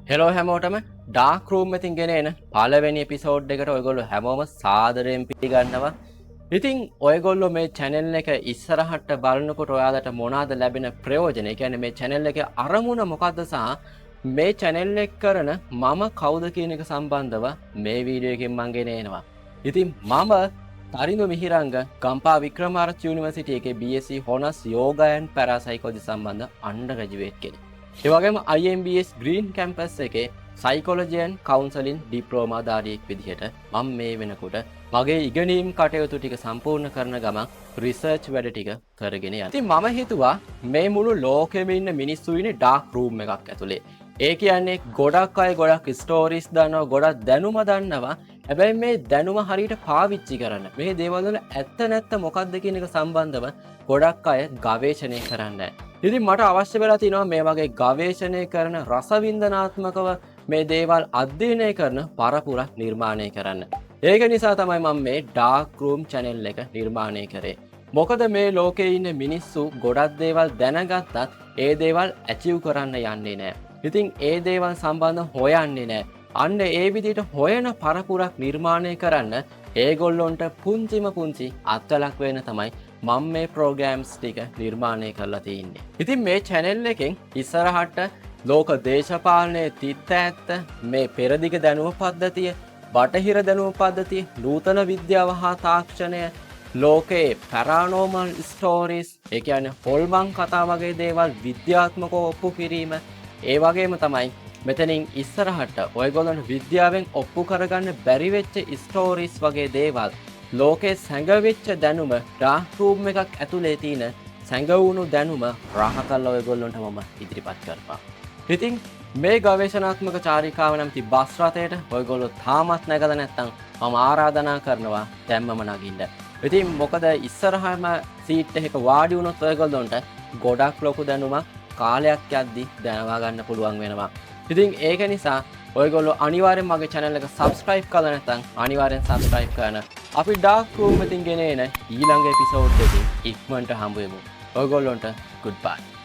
Hello හැමෝටම dark room එකකින් ගෙන එන පළවෙනි එපිසෝඩ් එකට ඔයගොල්ලෝ හැමෝම සාදරයෙන් පිළිගන්නවා. ඉතින් ඔයගොල්ලෝ මේ channel එක ඉස්සරහට බලනකොට ඔයාලට මොනවාද ලැබෙන ප්‍රයෝජන? ඒ කියන්නේ මේ channel එකේ අරමුණ මොකද්ද සහ මේ channel එක කරන මම කවුද කියන එක සම්බන්ධව මේ වීඩියෝ එකෙන් මම ගෙන එනවා. ඉතින් මම තරිඳු මිහිරංග ගම්පා වික්‍රමාරච්චි යුනිවර්සිටි එකේ BSc Honours Yoga and Parapsychology සම්බන්ධ අන්ඩර් ග්‍රැජුවේට් කෙනෙක්. ඒ වගේම IMBS Green Campus එකේ Psychology and Counseling Diploma ධාරියෙක් විදිහට මම මේ වෙනකොට මගේ ඉගෙනීම් කටයුතු ටික සම්පූර්ණ කරන ගමන් රිසර්ච් වැඩ ටික කරගෙන යනවා. ඉතින් මම හිතුවා මේ මුළු ලෝකෙම ඉන්න මිනිස්සු ඉන්නේ ඩාර්ක් රූම් එකක් ඇතුලේ. ඒ කියන්නේ ගොඩක් අය ගොඩක් ස්ටෝරීස් දන්නවා, ගොඩක් දැනුම දන්නවා. හැබැයි මේ දැනුම හරියට පාවිච්චි කරන්න, මේ දේවල් වල ඇත්ත නැත්ත මොකක්ද කියන එක සම්බන්ධව ගොඩක් අය ගවේෂණය කරන්නේ. ඉතින් මට අවශ්‍ය වෙලා තිනවා මේ වගේ ගවේෂණය කරන රසවින්දනාත්මකව මේ දේවල් අධ්‍යයනය කරන පරපුරක් නිර්මාණය කරන්න. ඒක නිසා තමයි මම මේ ඩාර්ක් රූම් channel එක නිර්මාණය කරේ. මොකද මේ ලෝකේ ඉන්න මිනිස්සු ගොඩක් දේවල් දැනගත්තත් ඒ දේවල් achieve කරන්න යන්නේ නැහැ. ඉතින් ඒ දේවල් සම්බන්ධව හොයන්නේ නැහැ. අන්න ඒ විදිහට හොයන පරපුරක් නිර්මාණය කරන්න ඒගොල්ලොන්ට පුංචි අත්වලක් වෙන තමයි මම මේ ප්‍රෝග්‍රෑම්ස් ටික නිර්මාණය කරලා තියෙන්නේ. ඉතින් මේ channel එකෙන් ඉස්සරහට ලෝක දේශපාලනයේ තිත්ත ඇත්ත, මේ පෙරදිග දැනුම පද්ධතිය, බටහිර දැනුම පද්ධතිය, නූතන විද්‍යාව හා තාක්ෂණය, ලෝකයේ පැරානෝමල් ස්ටෝරීස්, ඒ කියන්නේ හොල්මන් කතා වගේ දේවල් විද්‍යාත්මකව ඔප්පු කිරීම, ඒ වගේම තමයි මෙතනින් ඉස්සරහට ඔයගොල්ලන්ට විද්‍යාවෙන් ඔප්පු කරගන්න බැරි වෙච්ච ස්ටෝරීස් වගේ දේවල්, ලෝකේ සැඟවිච්ච දැනුම ඩාර්ක් රූම් එකක් ඇතුලේ තියෙන සැඟවුණු දැනුම රහ කරලා ඔයගොල්ලන්ට මම ඉදිරිපත් කරපා. ඉතින් මේ ගවේෂණාත්මක චාරිකාව නැමැති බස් රථයට ඔයගොල්ලෝ තාමත් නැගලා නැත්නම් මම ආරාධනා කරනවා දැම්මම නගින්න. ඉතින් මොකද ඉස්සරහම සීට් එකක වාඩි වුණොත් ඔයගොල්ලන්ට ගොඩක් ලොකු දැනුමක් කාලයක් යද්දි දැනවා ගන්න පුළුවන් වෙනවා. ඉතින් ඒක නිසා ඔයගොල්ලෝ අනිවාර්යෙන් මගේ channel එක subscribe කරලා නැත්නම් අනිවාර්යෙන් subscribe කරන්න. අපි ඩාර්ක් රූම් එකකින් ගෙන එන ඊළඟ එපිසෝඩ් එකකින් ඉක්මනට හම්බ වෙමු. ඔයගොල්ලන්ට goodbye.